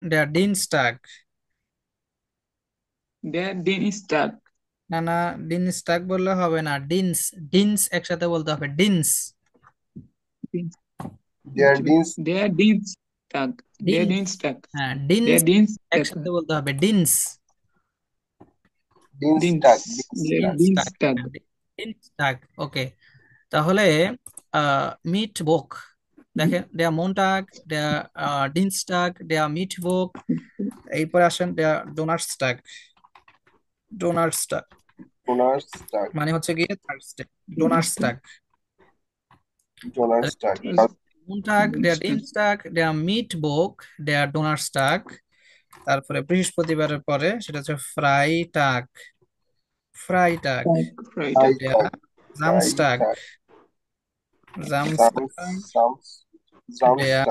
Der Dienstag। Der Dienstag, না না, ডিনস্টাগ বললে হবে না, ডিনস। ডিনস একসাথে বলতে হবে, ডিনস। Dienst- বুঝছো? der Dienstag, der deans. Dienstag, হ্যাঁ, der ডিনস Dienstag, একসাথে বলতে হবে, ডিনস। Dienst, der ডিনস্টাগ। Dienstag, হ্যাঁ, ডিনস্টাগ। ওকে। তাহলে মিট বোক, দেখেন দেয়া মন্টাগ, দেয়া ডিনস্টাগ, দেয়া মিট বোক। এরপরে আসেন দেয়া ডোনার্সটাগ। ডোনার্সটাগ Donnerstag, মানে হচ্ছে গিয়ে থার্সডে। ডোনার্সটাগ। Donnerstag, মন্টাগ, দেয়া Dienstag, ডিনস্টাগ, দেয়া মিট বোক, দেয়া ডোনার্সটাগ। তারপরে বৃহস্পতিবারের পরে সেটা হচ্ছে ফ্রাইটাগ। ফ্রাইটাগ। Freitag, দেয়া Freitag, জামস্টাগ। Freitag, জামস্টাগ। Der Samstag,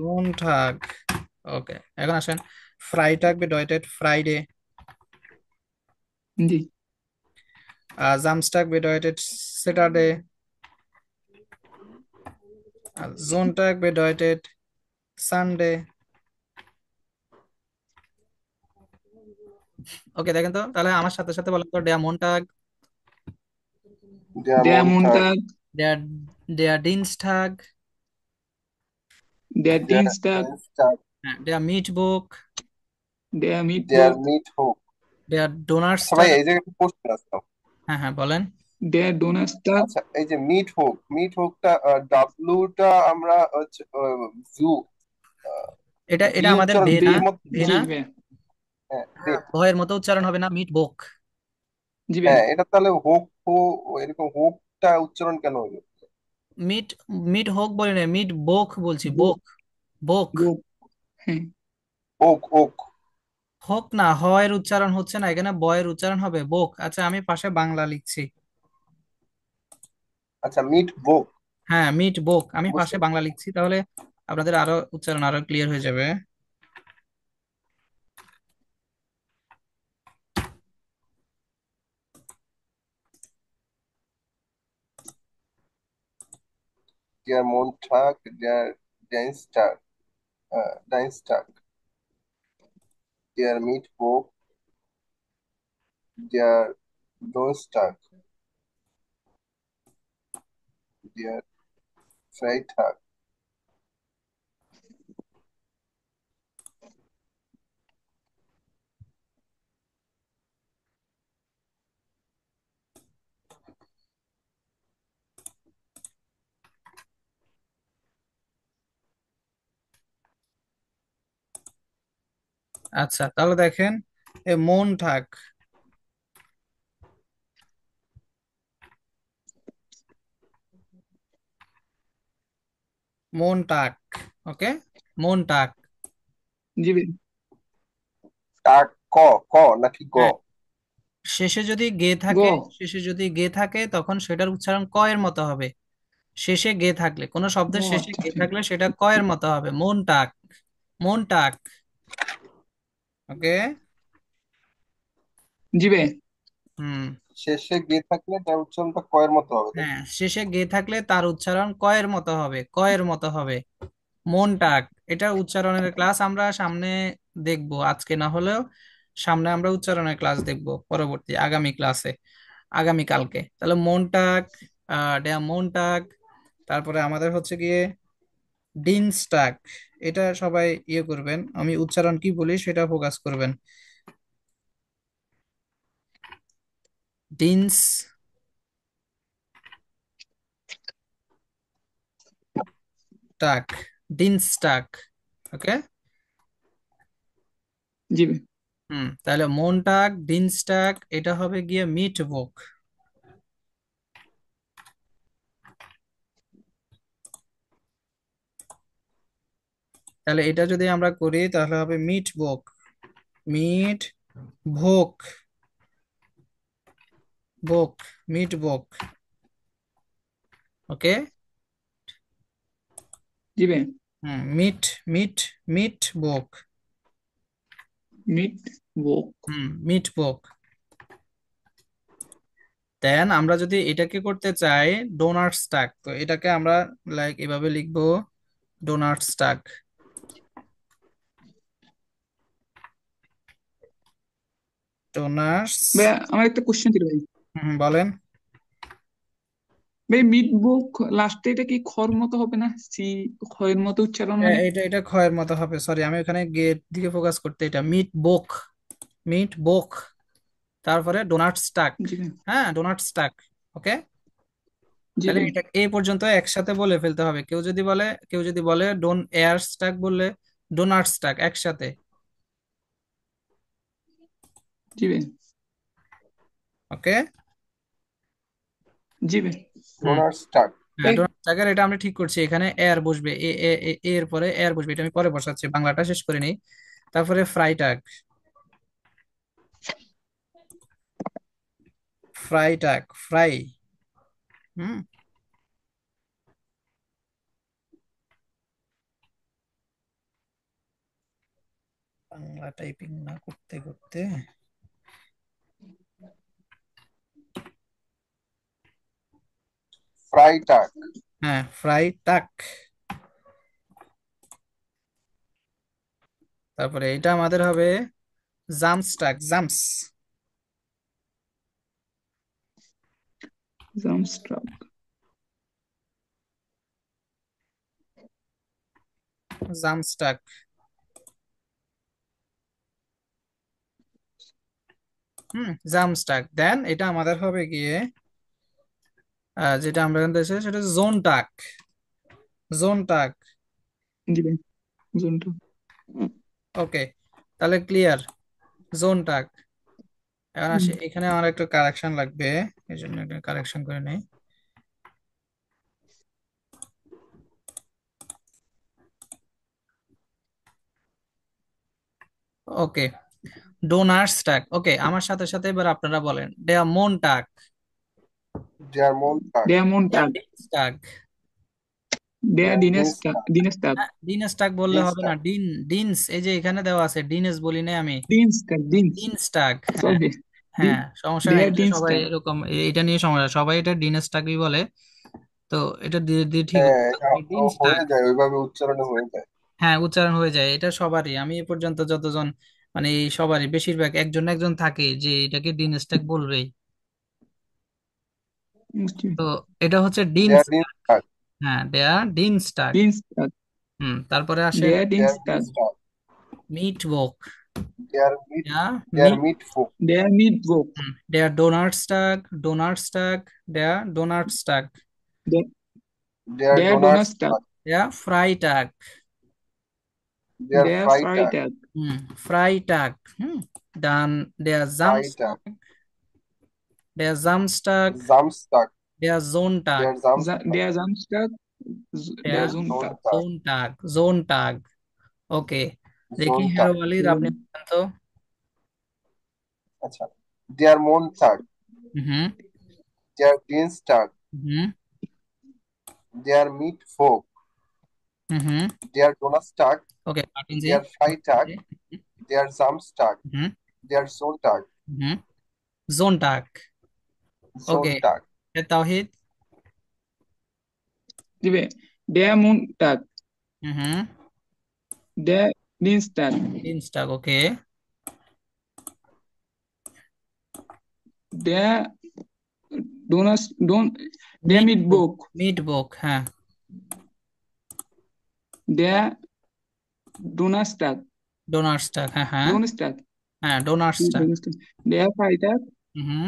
Montag. Okay, এখন আসেন। Freitag bedeutet Friday. die Samstag bedeutet Saturday. Sonntag bedeutet Sunday. ওকে, দেখেন তো তাহলে আমার সাথে সাথে বলেন তো, der Montag, der der Montag, Montag, der der Dienstag, der der Dienstag, Dienstag, der Mittwoch, der der Mittwoch, Mittwoch। der আচ্ছা ভাই, Donnerstag। এই জায়গায় একটা প্রশ্ন আছে। হ্যাঁ হ্যাঁ, বলেন। der Donnerstag, আচ্ছা, এই যে মিট হোকটা ডাব্লুটা আমরা হচ্ছে জু এটা ভি এটা আমাদের উচ্চারণ ভে B, না। ভির মত। ভে না। G, wer? হ্যাঁ ভয়ের মতো উচ্চারণ হবে না, মিটবুক। G, wer? হ্যাঁ, এটা তাহলে হোক হো, এরকম হোকটা উচ্চারণ কেন হইল? মিট মিট হোক বলি না, মিট বোক বলছি, Bo, বোক। বোক। Bo, hm, ওক ওক। হোক না, হয়ের উচ্চারণ হচ্ছে না এখানে, বয়ের উচ্চারণ হবে বোক। আচ্ছা, আমি পাশে বাংলা লিখছি। আচ্ছা, মিট বোক। হ্যাঁ, মিট বোক, আমি পাশে বুঝতে বাংলা লিখছি, তাহলে আপনাদের আরো উচ্চারণ আরো ক্লিয়ার হয়ে যাবে। der Montag, der Dienstag, Dienstag, der Mittwoch, der Donnerstag, der Freitag। আচ্ছা, তাহলে দেখেন, এ মন থাক, মন টাক। ওকে, মন টাক। G, wer? টাক ক, ক নাকি গ? হ্যাঁ, শেষে যদি গে থাকে, Go, শেষে যদি গে থাকে তখন সেটার উচ্চারণ ক এর মতো হবে। শেষে গে থাকলে, কোনো শব্দের Go, শেষে গে থাকলে সেটা ক এর মতো হবে, মন টাক। মন টাক। ওকে। G, wer? হুম। শেষে গে থাকলে তার উচ্চারণটা কয়ের মতো হবে, তাই হ্যাঁ, তো? শেষে গে থাকলে তার উচ্চারণ কয়ের মতো হবে, কয়ের মতো হবে। মনটাক। এটা উচ্চারণের ক্লাস আমরা সামনে দেখব, আজকে না হলেও সামনে আমরা উচ্চারণের ক্লাস দেখব পরবর্তী আগামী ক্লাসে, আগামী কালকে। তাহলে মনটাক, ডেয়া মনটাক। তারপরে আমাদের হচ্ছে গিয়ে ডিনস্টাক। এটা সবাই ইয়ে করবেন, আমি উচ্চারণ কি বলি সেটা ফোকাস করবেন। ডিনস্টাক। ডিনস্টাক। ওকে। G, wer? হুম, তাহলে মনটাক, ডিনস্টাক, এটা হবে গিয়ে মিট বুক। তাহলে এটা যদি আমরা করি তাহলে হবে মিট বুক। মিট ভোক। বোক। মিট বোক। ওকে। G, wer? হুম, মিট। মিট। মিট বোক। Mittwoch, হুম, মিট বোক। দেন আমরা যদি এটাকে করতে চাই ডোনাট স্টাক, তো এটাকে আমরা লাইক এভাবে লিখবো, ডোনাট স্টাক। ডোনার্স। ভাই আমার একটা কোশ্চেন ছিল ভাই। বলেন। ভাই মিট বুক লাস্টে এটা কি খর মতো হবে না, সি খয়ের মতো উচ্চারণ হয় না? এটা এটা ক্ষয়ের মতো হবে, সরি আমি ওখানে গেট দিকে ফোকাস করতে, এটা মিট বোক, মিট বোক, তারপরে ডোনাট স্টাক। জি ভাই। হ্যাঁ, ডোনাট স্টাক। ওকে, জি তাহলে ভাই। এটা এই পর্যন্ত একসাথে বলে ফেলতে হবে। কেউ যদি বলে ডোন এয়ার স্টাক, বললে ডোনাট স্টাক একসাথে। জি ভাই। ওকে। জি ভাই। হুম। ডোনার স্টাক। হ্যাঁ, ভাই ডোনাট স্টাকের এটা আমরা ঠিক করছি, এখানে এয়ার বসবে, এর পরে এয়ার বসবে, এটা আমি পরে বসাচ্ছি, বাংলাটা শেষ করে নিই। তারপরে ফ্রাই টাক, ফ্রাই টাক, ফ্রাই। হুম। বাংলা টাইপিং না করতে করতে। ফ্রাই টাক। হ্যাঁ, ফ্রাই টাক। তারপরে এটা আমাদের হবে জামস্টাক, জামস, জামস্ট্রাক। জামস্টাক। জামস্টাক। দেন এটা আমাদের হবে গিয়ে যেটা আমরা এখান থেকে সেটা জোন টাক, জোন টাক। জি ভাই। জোনটা। ওকে, তাহলে ক্লিয়ার, জোন টাক। এখন হুম। আসি, এখানে আমার একটু কারেকশন লাগবে, এই জন্য একটা কারেকশন করে নেই। ওকে, ডোনার্স টাক। ওকে, আমার সাথে সাথে এবার আপনারা বলেন, দেয়া মন টাক, ডেয়ারমন টাক। ডেমন টাক। টাক। দিনেশ ডিন্স টাক, টাক। দিনেশ টাক। ডিনস টাক বললে ডিন্স হবে না, টাক। ডিনস, এই যে এখানে দেওয়া আছে ডিনস বলি না আমি, দিনস টাক, দিনস। ডিনস টাক। হ্যাঁ। সরি। হ্যাঁ, সমস্যা নাই, দেয়ার এটা দিনস সবাই টাক। এরকম, এটা নিয়ে সমস্যা, সবাই এটা ডিনস টাকই বলে। তো এটা দিয়ে দিয়ে ঠিক হ্যাঁ, হবে, এটা ডিনস টাক। হয়ে যায়, ওইভাবে উচ্চারণে হয়ে যায়। হ্যাঁ, উচ্চারণ হয়ে যায়, এটা সবারই, আমি এ পর্যন্ত যতজন, মানে এই সবারই বেশিরভাগ একজন না একজন থাকে যে এটাকে ডিনস টাক বলবেই। তো এটা হচ্ছে ডিনস ডেয়ার ডিন্স টাক। টাক। হ্যাঁ, দেয়া ডিনস টাক। দিনস টাক। তারপরে আসেন দেয়ার দিনস ডেয়ার টাক। ডিন্স টাক। মিট ওক। ডেয়ার মিট। দেয়া ডেয়ার মিট ফুক। দেয়ার মিট বুক। দেয়া ডোনাট স্টাক, ডোনাট স্টাক, দেয়া ডোনাট স্টাক, ডেয়ার দেয়ার ডোনার্স ডোনাস টাক। টাক। দেয়া ফ্রাই টাক। ডেয়ার দেয়ার ফ্রাই ফ্রাই টাক। টাক। হুম, ফ্রাই টাক। ডান। দেয়া ফ্রাই জাম্প, টাক। দেয়া জাম্প স্টাক, জাম্পস টাক। দেয়া জোন টাক, ডেয়ার জাম্পস টাক। দেয়ার জাম্প টাক। দেয়া দেয়ার ডেয়ার জোন জোন টাক। টাক। জোন টাক, জোন টাক। ওকে, দেখি জোন হেরো টাক। ওয়ালিদ আপনি বলেন তো। আচ্ছা, ডেয়ার মন টাক। হুম। ডেয়ার ডিন্স টাক। হুম। ডেয়ার মিট ফোক। হুম। ডেয়ার ডোনাস টাক। ওকে, কাটিং জি। ডেয়ার ফ্রাই টাক। ডেয়ার জাম্পস টাক। হুম। ডেয়ার জোন টাক। হুম। জোন টাক। জোন ওকে, টাক। তাওহিদ। দিবে দেয়ার মুন টাক। হুম। দেয়ার দিনস টাক। ডিনস টাক। ওকে। দেয়ার ডোনাস ডোন। দেয়ার মিট মিট বুক, বুক। মিট বুক। হ্যাঁ, দেয়ার ডোনাস টাক। ডোনাটস টাক। হ্যাঁ হ্যাঁ। ডোনাস টাক। হ্যাঁ, ডোনাটস টাক। দেয়ার ফ্রাই টাক। হুম।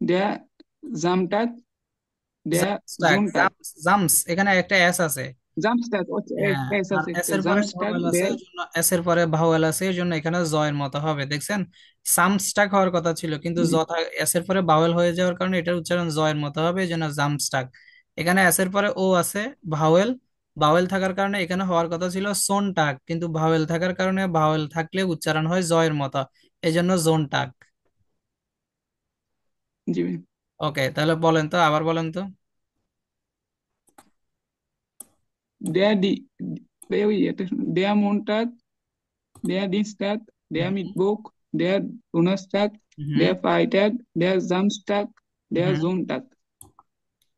দেয়ার জাম টাক। দেয়ার জাম্পস টাক, জোন টাক। জাম্পস, জাম্পস, এখানে একটা এস আছে। জাম্প টাক। হ্যাঁ, এস আর আছে এস একটা এর পরে জাম্প টাক। ভাওয়েল আছে, দেয়ার। এই জন্য এস এর পরে ভাওয়েল আছে, এই জন্য এখানে জয়ের মতো হবে, দেখছেন। সামস্টাক হওয়ার কথা ছিল, কিন্তু এস এর পরে ভাওয়েল হয়ে যাওয়ার কারণে এটার উচ্চারণ জয়ের মতো হবে, এই জন্য জামস্টাক। এখানে এস এর পরে ও আছে, ভাওয়েল, ভাওয়েল থাকার কারণে এখানে হওয়ার কথা ছিল সোনটাক, কিন্তু ভাওয়েল থাকার কারণে ভাওয়েল থাকলে উচ্চারণ হয় জয়ের মতো, এই জন্য জোনটাক। জি ভাই। ওকে, তাহলে বলেন তো, আবার বলেন তো। দেয়ার ডি ওই এটা দেয়ার মুন টাক। দেয়ার দিনস টাক। দেয়ার মিট হুম। বুক। দেয়ার ডোনাস টাক। হুম। দেয়ার ফ্রাই টাক। দেয়ার জাম্প টাক। দেয়ার হুম। জোন টাক।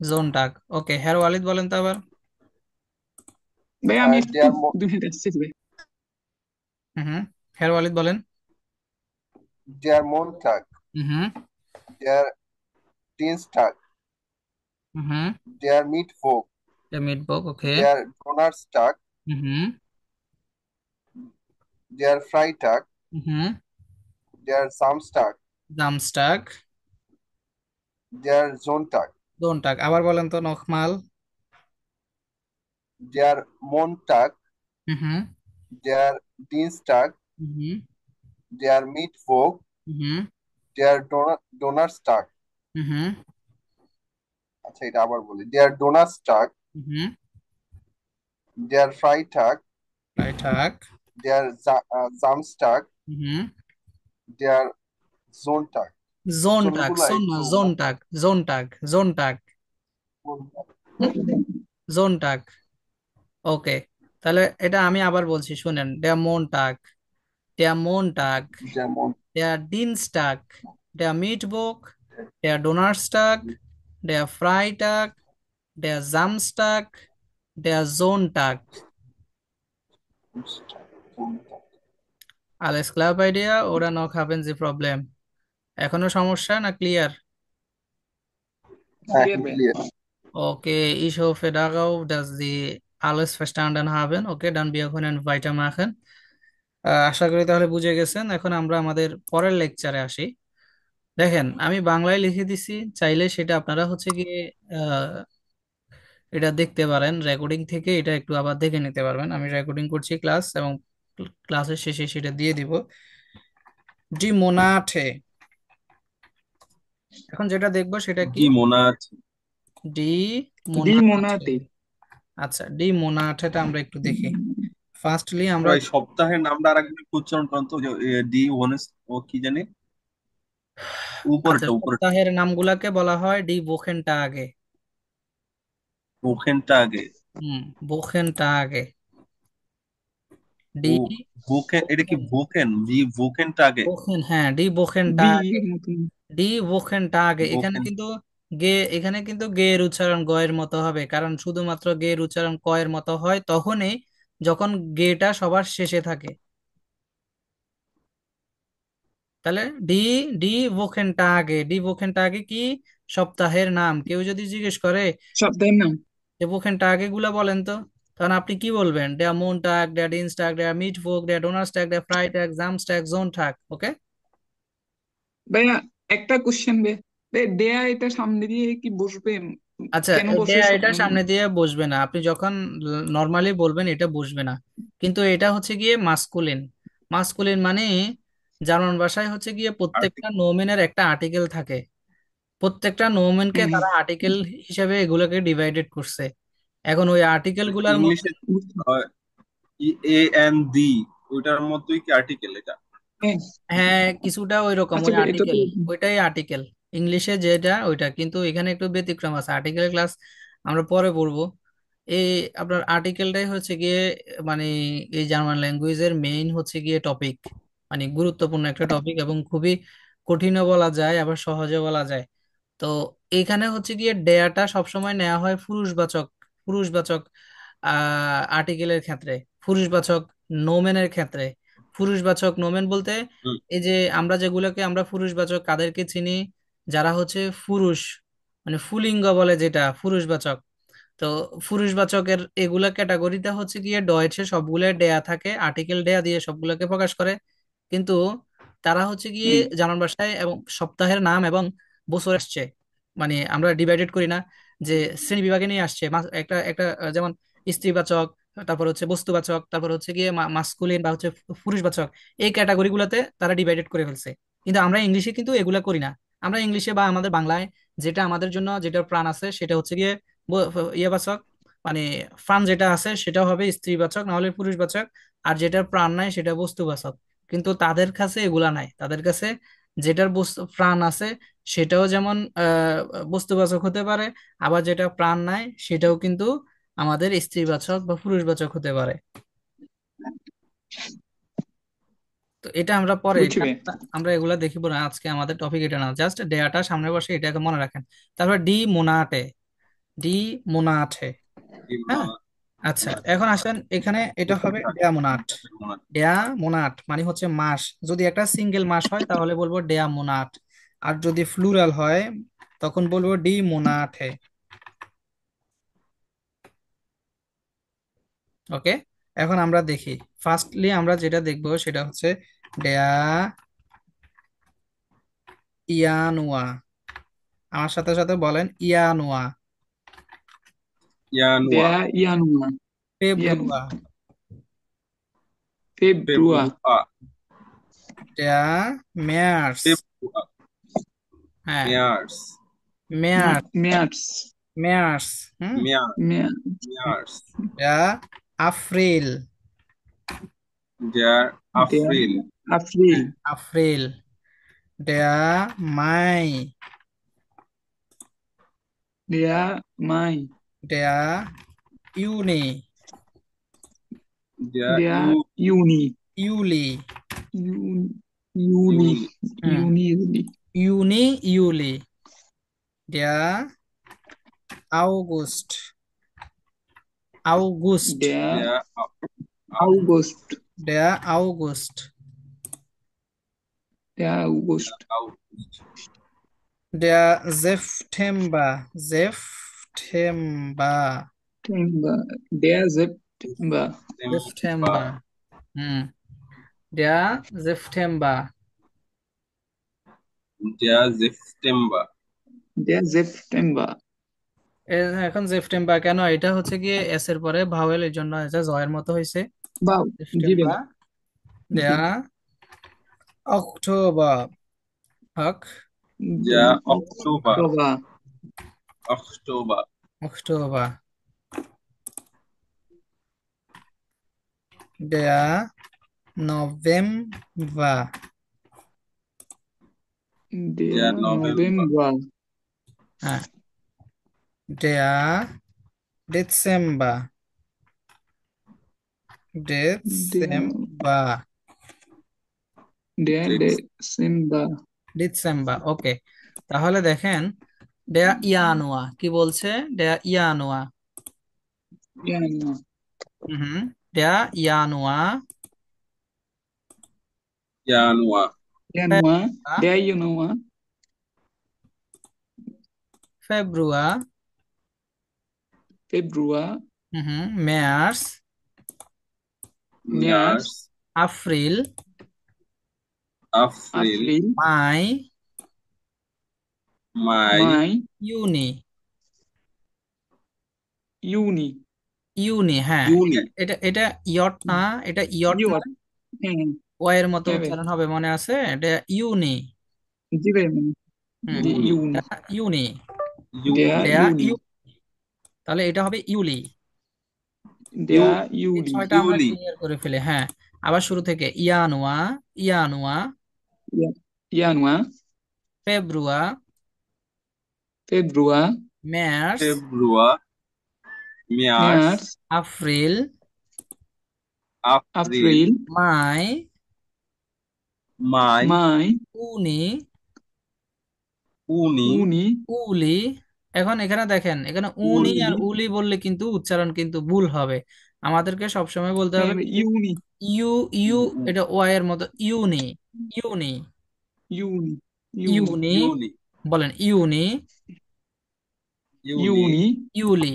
জোনটাক। ওকে, হ্যার ওয়ালিদ বলেন তো আবার। ভাই আমি একটু ডেয়ার 2 মিনিট আসছি ভাই। হুম। হ্যার ওয়ালিদ বলেন। der Montag, Mhm. der Dienstag, Mhm. der Mittwoch, Der Mittwoch, okay. der Donnerstag, Mhm. der Freitag, Mhm. der Samstag, Samstag, der Sonntag, Sonntag। আবার বলেন তো nochmal। der Montag, Mhm. der Dienstag, Mhm. der Mittwoch, Mhm. der Donnerstag, Mhm. আচ্ছা এটা আবার বলি, der Donnerstag, Mhm. der Freitag, Freitag। der Samstag, Mhm. der Sonntag। Sonntag, চুলগুলা Son একটু Sonntag, Sonntag, Sonntag। হুম? Sonntag। ওকে, তাহলে এটা আমি আবার বলছি শুনেন। Der Montag, der Montag, যেমন der Dienstag, der Mittwoch, der Donnerstag, der Freitag, der Samstag, der Sonntag। Alles klar bei dir oder noch haben Sie Problem? এখনো সমস্যা না ক্লিয়ার? হ্যাঁ ক্লিয়ার এখন ভাইয়া। Clear. Okay, ich hoffe darauf, dass Sie alles verstanden haben. Okay, dann wir können weitermachen. আশা করি তাহলে বুঝে গেছেন। এখন আমরা আমাদের পরের লেকচারে আসি। দেখেন, আমি বাংলায় লিখে দিছি, চাইলে সেটা আপনারা হচ্ছে গিয়ে আহ, এটা দেখতে পারেন রেকর্ডিং থেকে, এটা একটু আবার দেখে নিতে পারবেন। আমি রেকর্ডিং করছি ক্লাস, এবং ক্লাসের শেষে সেটা দিয়ে দিব। ডি মোনাঠে, এখন যেটা দেখবো সেটা কি? জি মনে আছে। ডি ডি মোনাঠে। মোনাতে। আচ্ছা, ডি মোনাঠেটা আমরা একটু দেখি। ফার্স্টলি আমরা, ওই সপ্তাহের নামটা আরেকবার একটু উচ্চারণ করেন তো, যে ডি ওনেস ও কি জানি, আচ্ছা, উপরেরটা উপরেরটা, সপ্তাহের নামগুলাকে বলা হয় ডি বোখেনটা আগে। ওখানটা আগে। বোখেনটা আগে। ডি ও ভোকেন, এটা কি ভোকেন? জি ভোকেনটা আগে। বোখেন, হ্যাঁ, ডি বোখেনটা বি আগে। মতন। ডি বোখেনটা আগে। এখানে ভোকেন। কিন্তু এখানে কিন্তু গে এর উচ্চারণ গ এর মতো হবে, কারণ শুধুমাত্র গে এর উচ্চারণ ক এর মতো হয় তখনই যখন গেটা সবার শেষে থাকে। তাহলে ডি ডি ভোখেনটা আগে, ডি ভোখেনটা আগে কি? সপ্তাহের নাম। কেউ যদি জিজ্ঞেস করে সপ্তাহের নাম। যে ভোখেনটা আগে গুলা বলেন তো, তখন আপনি কি বলবেন? ডেয়া মন্টাগ, ডেয়া ডিনস্টাগ, ডেয়া মিটভোগ, ডেয়া ডোনার্সটাগ, ডেয়া ফ্রাইটাগ, জামস্টাগ, জোনটাগ। ওকে, ভাইয়া একটা কোশ্চেন দেয়া এটা সামনে দিয়ে কি বসবে? আচ্ছা, কেন এটা বসে এটা সামনে দিয়ে বসবে না। আপনি যখন নর্মালি বলবেন এটা বসবে না, কিন্তু এটা হচ্ছে গিয়ে মাস্কুলিন। মাস্কুলিন মানে জার্মান ভাষায় হচ্ছে গিয়ে প্রত্যেকটা আর্টিকেল। নোমেনের একটা আর্টিকেল থাকে। প্রত্যেকটা নোমেনকে হুম, তারা আর্টিকেল হিসেবে এগুলোকে ডিভাইডেড করছে। এখন ওই আর্টিকেল গুলার মধ্যে, ইংলিশে বুঝতে পারছি। এ এন ডি, ওইটার মতোই কি আর্টিকেল এটা? হ্যাঁ, হ্যাঁ, কিছুটা ওই রকম, আচ্ছা ওই ভাই, এটা তো আর্টিকেল, ওইটাই আর্টিকেল। ইংলিশে যেটা ওইটা, কিন্তু এখানে একটু ব্যতিক্রম আছে। আর্টিকেল ক্লাস আমরা পরে পড়বো। এই আপনার আর্টিকেলটাই হচ্ছে গিয়ে মানে এই জার্মান ল্যাঙ্গুয়েজের মেইন হচ্ছে গিয়ে টপিক, মানে গুরুত্বপূর্ণ একটা টপিক, এবং খুবই কঠিনও বলা যায় আবার সহজে বলা যায়। তো এইখানে হচ্ছে গিয়ে ডেয়াটা সবসময় নেওয়া হয় পুরুষবাচক, পুরুষবাচক আর্টিকেলের ক্ষেত্রে, পুরুষবাচক নোমেনের ক্ষেত্রে। পুরুষবাচক নোমেন বলতে হুম, এই যে আমরা যেগুলোকে আমরা পুরুষবাচক কাদেরকে চিনি? যারা হচ্ছে পুরুষ, মানে পুল্লিঙ্গ বলে যেটা পুরুষবাচক। তো পুরুষবাচকের এগুলা ক্যাটাগরিতে হচ্ছে গিয়ে ডয়েটসে সবগুলো ডেয়া থাকে, আর্টিকেল ডেয়া দিয়ে সবগুলোকে প্রকাশ করে। কিন্তু তারা হচ্ছে গিয়ে হুম, জার্মান ভাষায় এবং সপ্তাহের নাম এবং বছর আসছে, মানে আমরা ডিভাইডেড করি না, যে শ্রেণী বিভাগে নিয়ে আসছে। একটা একটা যেমন স্ত্রীবাচক, তারপর হচ্ছে বস্তুবাচক, তারপর হচ্ছে গিয়ে মাস্কুলিন বা হচ্ছে পুরুষবাচক, এই ক্যাটাগরি গুলোতে তারা ডিভাইডেড করে ফেলছে। কিন্তু আমরা ইংলিশে কিন্তু এগুলা করি না। আমরা ইংলিশে বা আমাদের বাংলায় যেটা আমাদের জন্য যেটা প্রাণ আছে সেটা হচ্ছে গিয়ে ইয়েবাচক, মানে প্রাণ যেটা আছে সেটা হবে স্ত্রীবাচক না হলে পুরুষবাচক, আর যেটার প্রাণ নাই সেটা বস্তুবাচক। কিন্তু তাদের কাছে এগুলা নাই, তাদের কাছে যেটার বস্তু প্রাণ আছে সেটাও যেমন বস্তুবাচক হতে পারে, আবার যেটা প্রাণ নাই সেটাও কিন্তু আমাদের স্ত্রীবাচক বা পুরুষবাচক হতে পারে। তো এটা আমরা পরে, বুঝছি এটা ভাই। আমরা এগুলা দেখিব না আজকে। আমাদের টপিক এটা না, জাস্ট ডেয়াটা সামনে বসে এটাকে মনে রাখেন। তারপর ডি মোনাটে, ডি মোনাটে। জি হ্যাঁ, আচ্ছা, এখন আসেন এখানে, এটা হবে ডেয়া মোনাট। ডেয়া মোনাট মানে হচ্ছে মাস। যদি একটা সিঙ্গেল মাস হয় তাহলে বলবো ডেয়া মোনাট, আর যদি ফ্লুরাল হয় তখন বলবো ডি মোনাটে। ওকে, এখন আমরা দেখি। ফার্স্টলি আমরা যেটা দেখবো সেটা হচ্ছে ডেয়া ইয়ানুয়া। আমার সাথে সাথে বলেন ইয়ানুয়া। ইয়ানুয়া, Der Januar. Jan ফেব্রুয়া। Februar. ফেব্রুয়া, ডেয়া মেয়ার্স। ফেব্রুয়া, হ্যাঁ, মেয়ার্স, মেয়ার্স। März. মেয়ার্স। হুম। মেয়ার, März. মেয়ার্স, ডেয়া আফ্রিল। der Der আফ্রিল, হ্যাঁ, April. আফ্রিল। ডেয়া মাই। Der Mai. ডেয়া ইউনি। der Der Juni. ইউলি। Juli. ইউনি, হুম, Juli. ইউনি ইউলি। ডেয়া আউগুস্ট। আউগুস্ট। Der der August. ডেয়া আউগুস্ট। Der August. আউগস্ট, ডেয়া সেপ্টেম্বর। সেপ্টেম্বর। September. Der September. সেপ্টেম্বর। হুম, ডেয়া সেপ্টেম্বর। der September, Der September. এখন সেপ্টেম্বর কেন, এটা হচ্ছে গিয়ে এস এর পরে ভাওয়েল, এর জন্য এটা জয়ের মতো হয়েছে। Wow. Given. সেপ্টেম্বর। দেয়া অক্টোবর। হক। Der der Oktober, Oktober. Oktober, অক্টোবর। দেয়া নভেম্বর। Der der November, November. হ্যাঁ, দেয়া ডিসেম্বর। Der, ডিসেম্বর। der Dez- Dezember. ডিসেম্বর। ওকে, তাহলে দেখেন দেয়া ইয়ানুয়া কি বলছে। দেয়া ইয়ানুয়া। Januar. হুম, দেয়া ইয়ানুয়া। Januar, Januar. Der Januar. ফেব্রুয়ার। Februar. হুম, মার্চ। März. März, এপ্রিল। April, April. মাই। Mai, Mai. ইউনি। Juni. ইউনি, হ্যাঁ, Juni, এটা এটা এটা ইয়ট না। এটা ইয়ট না, Juli. হ্যাঁ, ও এর মতো হ্যাঁ, উচ্চারণ হবে, মনে আছে? এটা ইউনি। জি ভাই, হুম, জি Juni, ইউনি, এটা ইউনি। der Juni, দেয়া ইউনি, ইউ, তাহলে এটা হবে ইউলি। der এই ইউলি, ছয়টা আমরা Juli, ক্লিয়ার করে ফেলি। হ্যাঁ, আবার শুরু থেকে ইয়ানুয়া। ইয়ানুয়া। জানুয়ার, ফেব্রুয়ার। ফেব্রুয়ার, মার্চ। Februar, März, মার্চ, এপ্রিল। April, এপ্রিল, মাই। Mai, মাই, ইউনি। Juni, উনি, উলি। এখন এখানে দেখেন, এখানে উনি আর উলি, উলি বললে কিন্তু উচ্চারণ কিন্তু ভুল হবে। আমাদেরকে সবসময় বলতে হ্যাঁ হবে ভাই, ইউনি, ইউ। ইউ, এটা ও এর মতো ইউনি। ইউনি। ইউনি, ইউনি, ইউনি। Juni, বলেন ইউনি। Juli, ইউনি, ইউলি। ইউলি।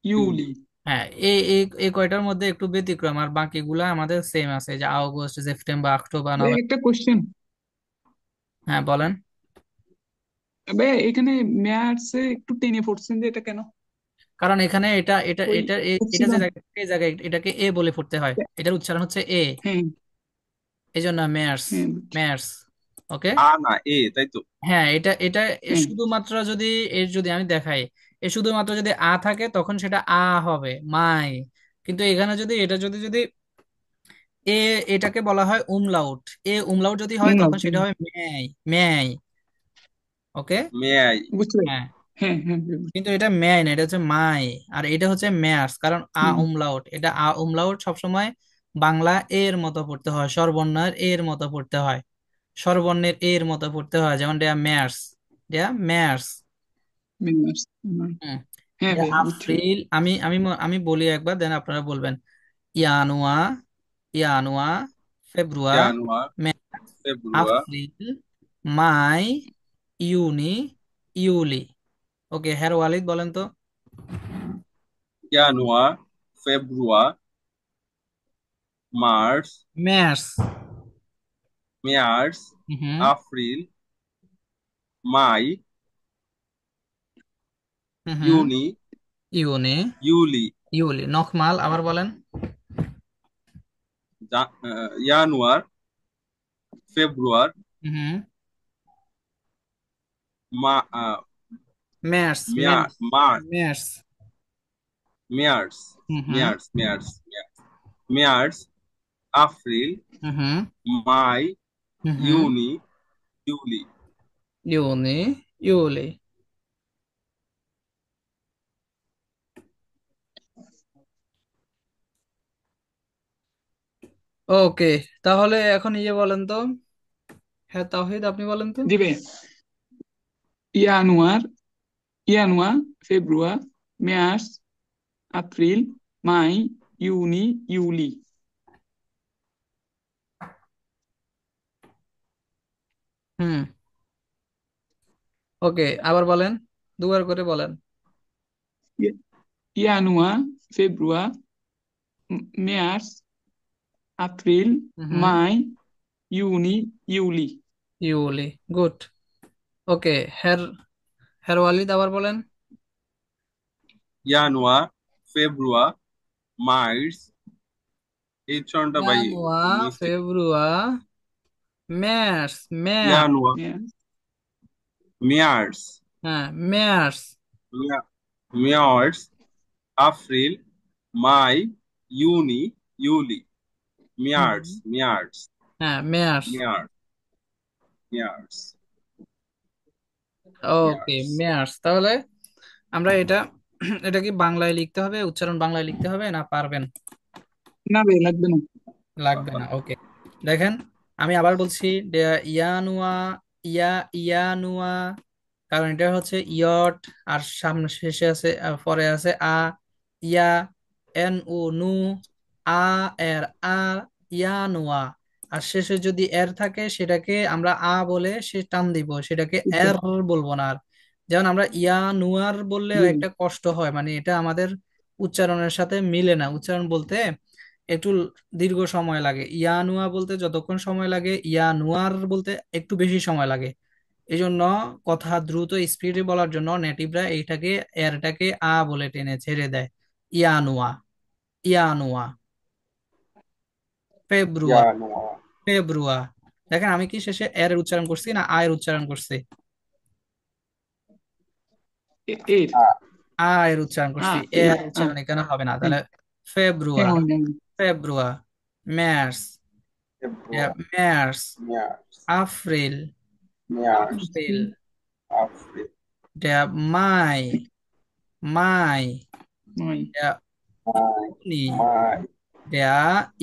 Juli. হ্যাঁ, এই এই এই কয়টার মধ্যে একটু ব্যতিক্রম, আর বাকিগুলা আমাদের সেম আছে, যে আগস্ট, সেপ্টেম্বর, অক্টোবর, ভাই নভেম্বর। একটা কোশ্চেন, হ্যাঁ, বলেন। ভাই এখানে ম্যাথসে একটু টেনে পড়ছেন যে এটা কেন? কারণ এখানে এটা এটা ওই এটা এটা যে বুঝছিলাম, জায়গায়, এই জায়গায় এটাকে এ বলে পড়তে হয়। এটার উচ্চারণ হচ্ছে এ। হ্যাঁ, এই জন্য মেয়ার্স। হ্যাঁ, মেয়ার্স। ওকে। আ না এ, তাই তো? হ্যাঁ, এটা এটা হ্যাঁ, শুধুমাত্র যদি এর যদি আমি দেখাই, এ শুধুমাত্র যদি আ থাকে তখন সেটা আ হবে, মাই। কিন্তু এখানে যদি এটা যদি যদি এ, এটাকে বলা হয় উমলাউট। এ উমলাউট যদি হয় তখন সেটা হবে ম্যাই। ম্যাই। ওকে। মে আই, বুঝতে পারছি, হ্যাঁ, হ্যাঁ, হ্যাঁ, কিন্তু এটা ম্যাই না, এটা হচ্ছে মাই। আর এটা হচ্ছে ম্যার্স, কারণ আ হুম, উমলাউট। এটা আ উমলাউট সবসময় বাংলা এর মতো পড়তে হয়, স্বরবর্ণের এর মতো পড়তে হয়। স্বরবর্ণের এর মতো পড়তে হয়, যেমন ডেয়া ম্যার্স। ডেয়া ম্যার্স। ম্যাথস, হুম, হ্যাঁ ভাই বুঝছি। এপ্রিল, আমি বলি একবার, দেন আপনারা বলবেন। ইয়ানুয়া, ইয়ানুয়া, ফেব্রুয়ার, January, মার্চ, February, এপ্রিল, মাই, ইউনি, ইউলি। ওকে, হ্যার ওয়ালিদ বলেন তো। January, February, March, March. March, হুম। April, May, হুম। Juni, ইউনি, Juli, ইউলি। নখমাল আবার বলেন। January, February, হুম। Ma, March, March, March, March, March. March, হুম। March, March, March, April, হুম। May, হুম। Juni, Juli. ইউনি, ইউলি। ওকে, তাহলে এখন ইয়ে বলেন তো। হ্যাঁ তাওহিদ, আপনি বলেন তো। জি ভাই, ইয়ানুয়ার, ইয়ানুয়ার, ফেব্রুয়ার, মার্চ, এপ্রিল, মাই, ইউনি, ইউলি। হুম। ওকে, আবার বলেন, দুবার করে বলেন। ইয়ানুয়ার, ফেব্রুয়ার, মার্চ, এপ্রিল, হুম। মাই, ইউনি, ইউলি। ইউলি, গুড। ওকে, হের হের ওয়ালিদ আবার বলেন। January, February, March, এই চরণটা ভাই জানুয়া, মিস্টেক। ফেব্রুয়ার, মার্চ, মার্চ। জানুয়ারি, Yes. মার্চ, হ্যাঁ, মার্চ। মার্চ, এপ্রিল, মাই, ইউনি, ইউলি। হুম। মার্চ, মার্চ, হ্যাঁ, মার্চ। মার্চ, মার্চ, ওকে, মার্চ। মার্চ। তাহলে আমরা এটা এটা কি বাংলায় লিখতে হবে, উচ্চারণ বাংলায় লিখতে হবে, না পারবেন? না ভাই লাগবে না। লাগবে না, ওকে। দেখেন, আমি আবার বলছি, ইয়ানুয়া, ইয়া, ইয়ানুয়া, কারণ এটা হচ্ছে ইয়ট, আর সামনে শেষে আছে, পরে আছে আ, ইয়া, এন ও নু, আ, এর আ, ইয়ানুয়া। আর শেষে যদি এর থাকে সেটাকে আমরা আ বলে সে টান দিব, সেটাকে আচ্ছা, এর বলবো না আর। যেমন আমরা ইয়ানুয়ার বললে জি ভাই। একটা কষ্ট হয়, মানে এটা আমাদের উচ্চারণের সাথে মিলে না। উচ্চারণ বলতে একটু দীর্ঘ সময় লাগে, ইয়ানুয়া বলতে যতক্ষণ সময় লাগে, ইয়ানুয়ার বলতে একটু বেশি সময় লাগে। এই জন্য কথা দ্রুত স্পিডে বলার জন্য নেটিভরা এইটাকে, এরটাকে আ বলে টেনে ছেড়ে দেয়। ইয়ানুয়া, ইয়ানুয়া, ফেব্রুয়া, জানুয়ারি। ফেব্রুয়া। দেখেন আমি কি শেষে এর উচ্চারণ করছি না আয়ের উচ্চারণ করছি? এর, আ এর উচ্চারণ আ, করছি, এর, এর আ, উচ্চারণ এখানে হবে না। হ্যাঁ, তাহলে হ্যাঁ, ফেব্রুয়া, হয় না। ফেব্রুয়া, মার্চ, ফেব্রুয়ারি, March, March, April, March, April, April, মাই, মাই, নয়, মাই, ইউনি, মাই,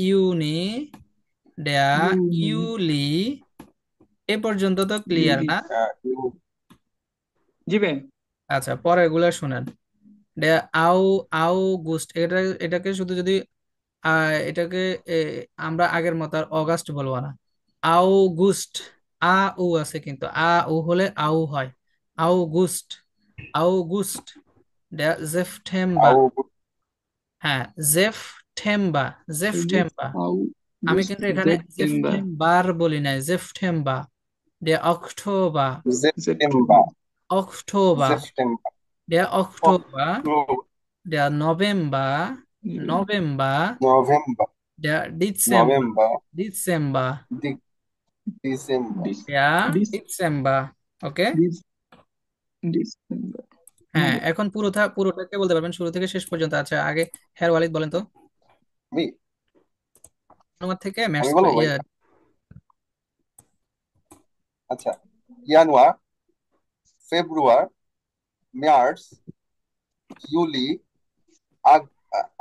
ইউনি, ইউনি, ইউলি। এ পর্যন্ত তো ক্লিয়ার ইউলি। না? ইউ, জি ভাই। আচ্ছা, পরে এগুলা শুনেন। ডে আউ, আউগুস্ট, এটাকে শুধু যদি এটাকে এ, আমরা আগের মতো আর অগাস্ট বলবো না, আউগুস্ট। আ উ আছে কিন্তু, আ উ হলে আউ হয়। August, August. জেফটেম্বা, আউ, হ্যাঁ, জেফটেম্বা, জেফটেম্বা। আউ, আমি গুস্ট, কিন্তু এখানে সেপ্টেম্বর, জেফটেম্বার বলি নাই, জেফটেম্বা। October, September, September, October, September, October, October, November, November, November, December, November, December, ডি- ডিসেম্বর, ডিস, ডিস, ডিসেম্বর। ওকে। ডিস, ডিসেম্বর। হ্যাঁ হ্যাঁ, ভাই। এখন পুরোটাকে বলতে পারবেন শুরু থেকে শেষ পর্যন্ত। আচ্ছা, আগে হের ওয়ালিদ বলেন তো, আমি তোমার থেকে আমি ম্যাথস, বলবো ভাই। ইয়ে। আচ্ছা, জানুয়ারি, ফেব্রুয়ারি, মার্চ, ইউলি,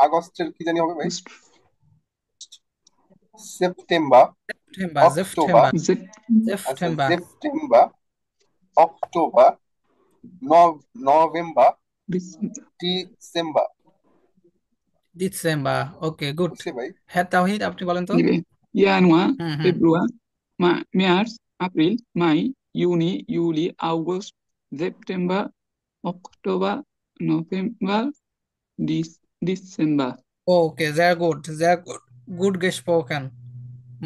আগস্টের কি জানি হবে ভাই, গুস্ট, সেপ্টেম্বর, সেপ্টেম্বর, অক্টোবর, সেপ্টেম্বর, সেপ, আচ্ছা September, September, October, November, December. December. December. Okay, good. বুঝছি ভাই। হ্যাঁ, তাওহিদ আপনি বলেন তো। Dibe. Januar, hmm hmm. Februar, März, April, Mai, Juni, Juli, August, September, Oktober, November, Dezember. Okay, sehr gut, sehr gut. Good gesprochen.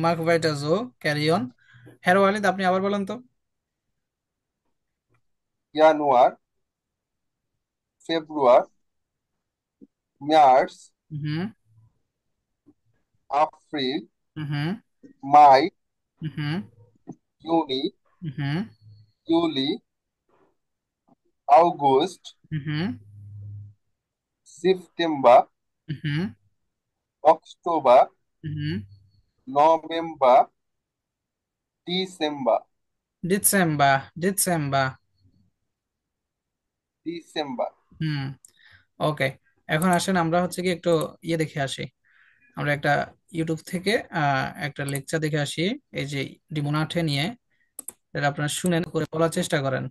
Mach weiter so, carry on. হ্যাঁ ওয়ালিদ, আপনি আবার বলেন তো। জানুয়ার, ফেব্রুয়ার, মার্চ, হুম এপ্রিল, হুম মাই, হুম জুনি, হুম জুলি, অগস্ট, হুম সেপ্টেম্বর, হুম অক্টোবর, হুম। November, December. December, December. ডিসেম্বর। হুম। ওকে, এখন আসেন আমরা হচ্ছে কি একটু ইয়ে দেখে আসি। আমরা একটা ইউটিউব থেকে একটা লেকচার দেখে আসি, এই যে ডিমোনাটে নিয়ে। এটা আপনারা শুনেন, করে বলার চেষ্টা করেন।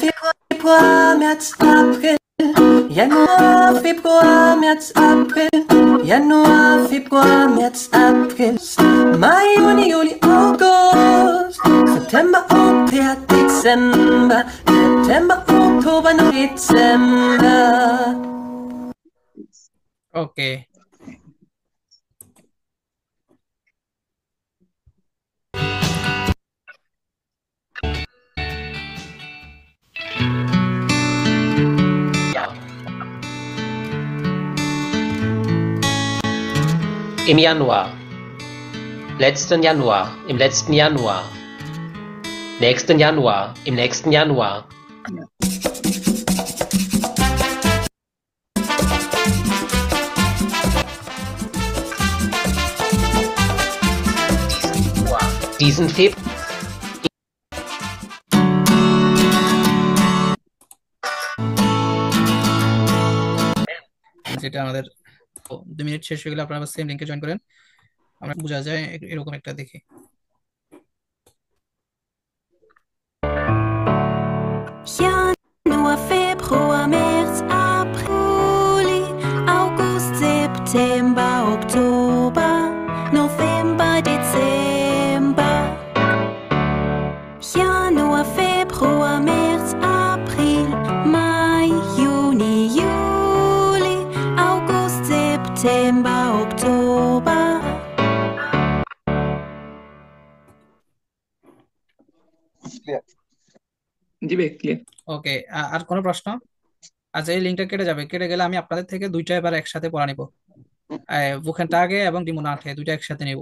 Februar, März, April, Januar, Februar, März, April, Januar, Februar, März, April, Mai, Juni, Juli, August, September, Oktober, Dezember, September, Oktober, Dezember. ওকে, Im Januar. Letzten Januar. Im letzten Januar. Nächsten Januar. Im nächsten Januar. Diesen Februar. যেটা আমাদের 2 minute শেষ হয়ে গেলে আপনারা same লিঙ্কে join করেন। আমরা বোঝা যায় এরকম একটা দেখি। Januar, Februar, März, April, August, September, Oktober, November, Dezember. Januar, Februar, März, April, Mai, Juni, Juli, August, September, Oktober. Clear. Dibe, clear. ওকে, আর কোনো প্রশ্ন? আচ্ছা, এই লিঙ্কটা কেটে যাবে, কেটে গেলে আমি আপনাদের থেকে দুইটা এবার একসাথে পড়া নিব। বুকেন টাগে এবং ডিমোনাটে দুইটা একসাথে নিব।